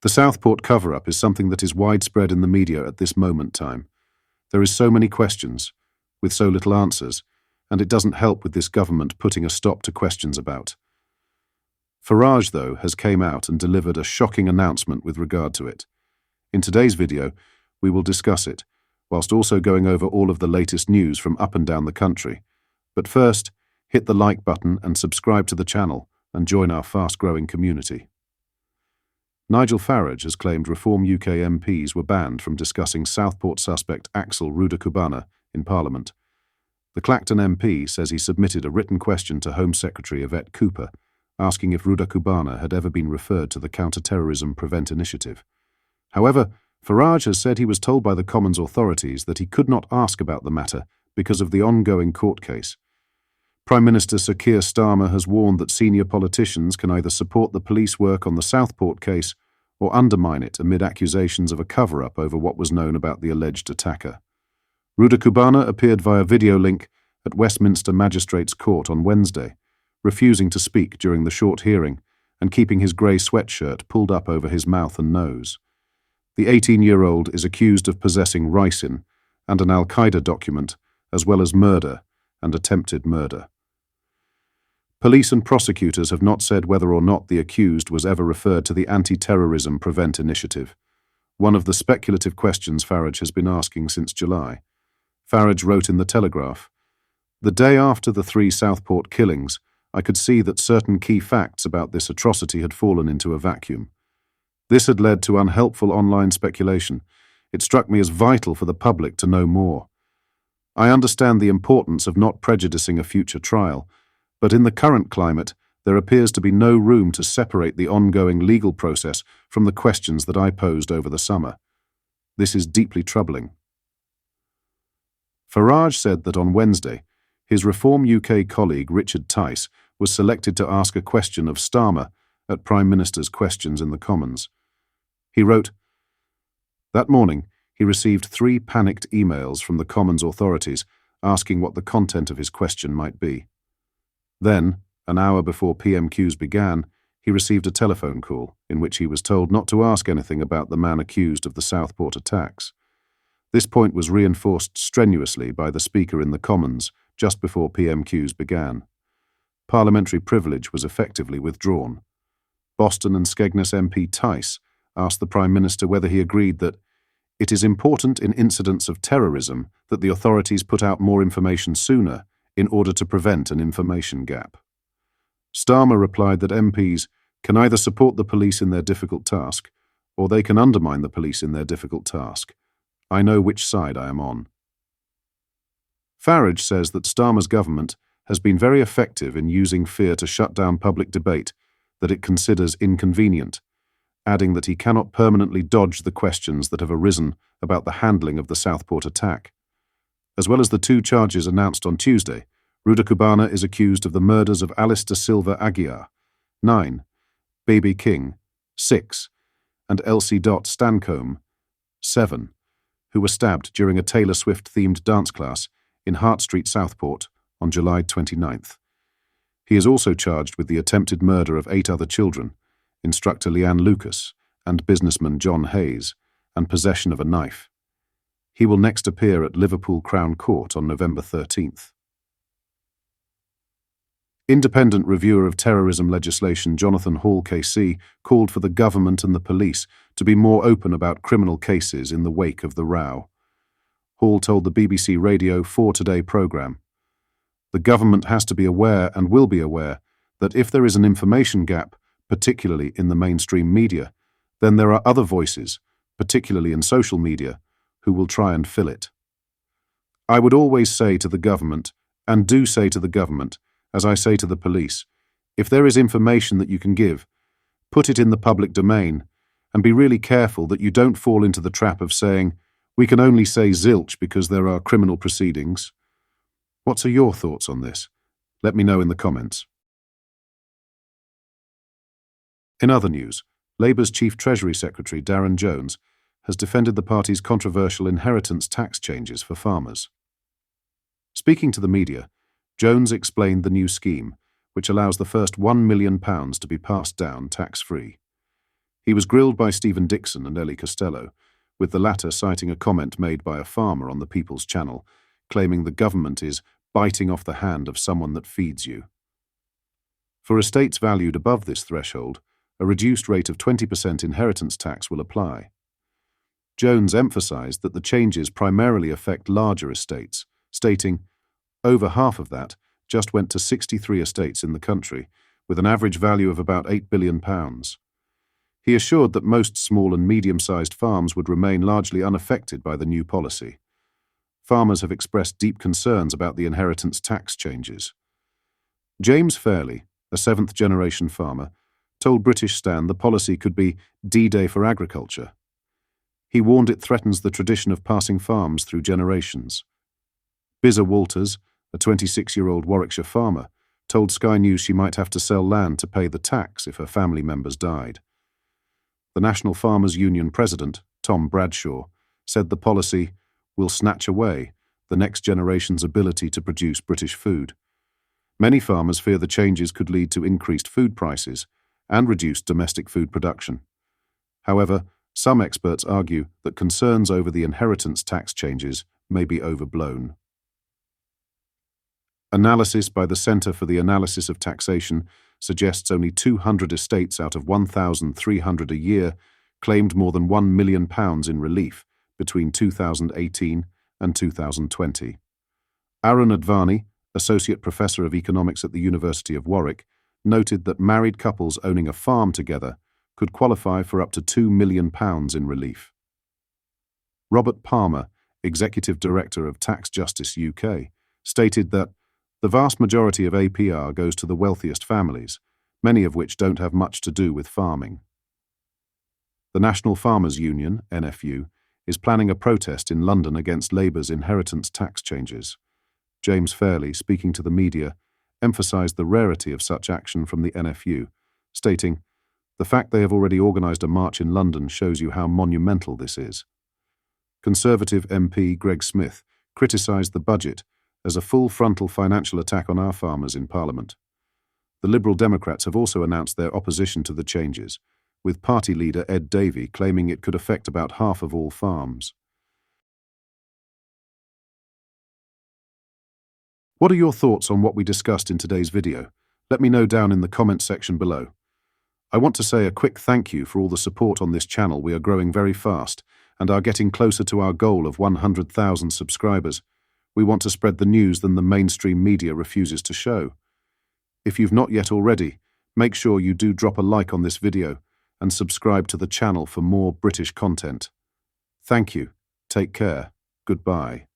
The Southport cover-up is something that is widespread in the media at this moment time. There is so many questions, with so little answers, and it doesn't help with this government putting a stop to questions about. Farage, though, has came out and delivered a shocking announcement with regard to it. In today's video, we will discuss it, whilst also going over all of the latest news from up and down the country. But first, hit the like button and subscribe to the channel and join our fast-growing community. Nigel Farage has claimed Reform UK MPs were banned from discussing Southport suspect Axel Rudakubana in Parliament. The Clacton MP says he submitted a written question to Home Secretary Yvette Cooper, asking if Rudakubana had ever been referred to the Counter-Terrorism Prevent Initiative. However, Farage has said he was told by the Commons authorities that he could not ask about the matter because of the ongoing court case. Prime Minister Sir Keir Starmer has warned that senior politicians can either support the police work on the Southport case or undermine it amid accusations of a cover-up over what was known about the alleged attacker. Rudakubana appeared via video link at Westminster Magistrates Court on Wednesday, refusing to speak during the short hearing and keeping his grey sweatshirt pulled up over his mouth and nose. The 18-year-old is accused of possessing ricin and an Al-Qaeda document, as well as murder and attempted murder. Police and prosecutors have not said whether or not the accused was ever referred to the Anti-Terrorism Prevent Initiative, one of the speculative questions Farage has been asking since July. Farage wrote in The Telegraph, "The day after the 3 Southport killings, I could see that certain key facts about this atrocity had fallen into a vacuum. This had led to unhelpful online speculation. It struck me as vital for the public to know more. I understand the importance of not prejudicing a future trial, but in the current climate, there appears to be no room to separate the ongoing legal process from the questions that I posed over the summer. This is deeply troubling." Farage said that on Wednesday, his Reform UK colleague Richard Tice was selected to ask a question of Starmer at Prime Minister's Questions in the Commons. He wrote, "That morning, he received 3 panicked emails from the Commons authorities asking what the content of his question might be. Then, an hour before PMQs began, he received a telephone call in which he was told not to ask anything about the man accused of the Southport attacks. This point was reinforced strenuously by the Speaker in the Commons just before PMQs began. Parliamentary privilege was effectively withdrawn. Boston and Skegness MP Tice asked the Prime Minister whether he agreed that it is important in incidents of terrorism that the authorities put out more information sooner in order to prevent an information gap. Starmer replied that MPs can either support the police in their difficult task, or they can undermine the police in their difficult task. I know which side I am on. Farage says that Starmer's government has been very effective in using fear to shut down public debate that it considers inconvenient, adding that he cannot permanently dodge the questions that have arisen about the handling of the Southport attack. As well as the 2 charges announced on Tuesday, Rudakubana is accused of the murders of Alistair Silva Aguiar, 9, Baby King, 6, and Elsie Stancombe, 7, who were stabbed during a Taylor Swift-themed dance class in Hart Street, Southport, on July 29th. He is also charged with the attempted murder of 8 other children, instructor Leanne Lucas and businessman John Hayes, and possession of a knife. He will next appear at Liverpool Crown Court on November 13th. Independent reviewer of terrorism legislation Jonathan Hall KC called for the government and the police to be more open about criminal cases in the wake of the row. Hall told the BBC Radio 4 Today programme, "The government has to be aware and will be aware that if there is an information gap, particularly in the mainstream media, then there are other voices, particularly in social media, who will try and fill it. I would always say to the government, and do say to the government, as I say to the police, if there is information that you can give, put it in the public domain, and be really careful that you don't fall into the trap of saying, we can only say zilch because there are criminal proceedings. What are your thoughts on this? Let me know in the comments." In other news, Labour's Chief Treasury Secretary Darren Jones has defended the party's controversial inheritance tax changes for farmers. Speaking to the media, Jones explained the new scheme, which allows the first £1 million to be passed down tax-free. He was grilled by Stephen Dixon and Ellie Costello, with the latter citing a comment made by a farmer on the People's Channel, claiming the government is biting off the hand of someone that feeds you. For estates valued above this threshold, a reduced rate of 20% inheritance tax will apply. Jones emphasised that the changes primarily affect larger estates, stating, "Over half of that just went to 63 estates in the country, with an average value of about £8 billion. He assured that most small and medium-sized farms would remain largely unaffected by the new policy. Farmers have expressed deep concerns about the inheritance tax changes. James Fairley, a seventh-generation farmer, told British Stan the policy could be D-Day for agriculture. He warned it threatens the tradition of passing farms through generations. Bizza Walters, a 26-year-old Warwickshire farmer, told Sky News she might have to sell land to pay the tax if her family members died. The National Farmers Union president, Tom Bradshaw, said the policy will snatch away the next generation's ability to produce British food. Many farmers fear the changes could lead to increased food prices and reduced domestic food production. However, some experts argue that concerns over the inheritance tax changes may be overblown. Analysis by the Centre for the Analysis of Taxation suggests only 200 estates out of 1,300 a year claimed more than £1 million in relief between 2018 and 2020. Arun Advani, Associate Professor of Economics at the University of Warwick, noted that married couples owning a farm together could qualify for up to £2 million in relief. Robert Palmer, Executive Director of Tax Justice UK, stated that the vast majority of APR goes to the wealthiest families, many of which don't have much to do with farming. The National Farmers Union, NFU, is planning a protest in London against Labour's inheritance tax changes. James Fairley, speaking to the media, emphasised the rarity of such action from the NFU, stating, "The fact they have already organised a march in London shows you how monumental this is." Conservative MP Greg Smith criticised the budget as a full frontal financial attack on our farmers in Parliament. The Liberal Democrats have also announced their opposition to the changes, with party leader Ed Davey claiming it could affect about half of all farms. What are your thoughts on what we discussed in today's video? Let me know down in the comments section below. I want to say a quick thank you for all the support on this channel. We are growing very fast and are getting closer to our goal of 100,000 subscribers. We want to spread the news than the mainstream media refuses to show. If you've not yet already, make sure you do drop a like on this video and subscribe to the channel for more British content. Thank you. Take care. Goodbye.